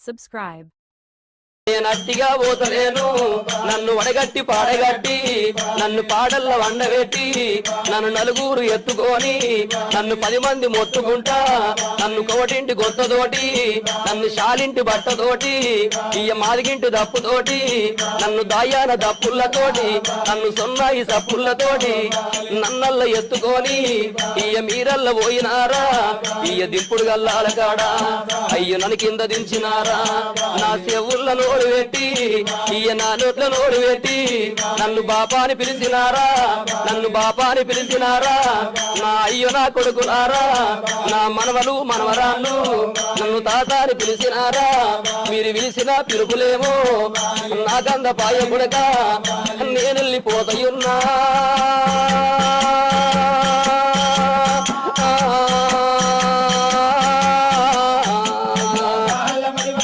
subscribe. నేనట్టిగా పోతలేను నన్ను వడగట్టి పాడగట్టి నన్ను పాడల్ల వండబెట్టి నన్ను నలుగురు ఎత్తుకొని నన్ను 10 మంది మొత్తుకుంటా నన్ను కోటింటి గొత్తతోటి నన్ను శాలింటి బట్టతోటి ఇయ్య మాదిగింటి దప్పుతోటి నన్ను దాయాన దప్పులతోటి నన్ను సొన్నాయి సప్పులతోటి నన్నల్ల ఎత్తుకొని ఇయ్య మీరల్ల పోయినారా ఇయ్య దింపుడు గల్లాల కాడా అయ్య నన్ను కింద దించినారా నా చెవుల్ల నోడు పెట్టి ఇయ్య నా నోట్ల నోడు పెట్టి నన్ను బాపాని పిలిచినారా నన్ను బాపాని పిలిచినారా నా అయ్యో నా కొడుకులారా నా మనవలు మనవరాళ్ళు నన్ను తాతాని పిలిచినారా మీరు పిలిచిన పిలుపులేమో నా గంధ పాయ గుడక నేను వెళ్ళిపోతయున్నా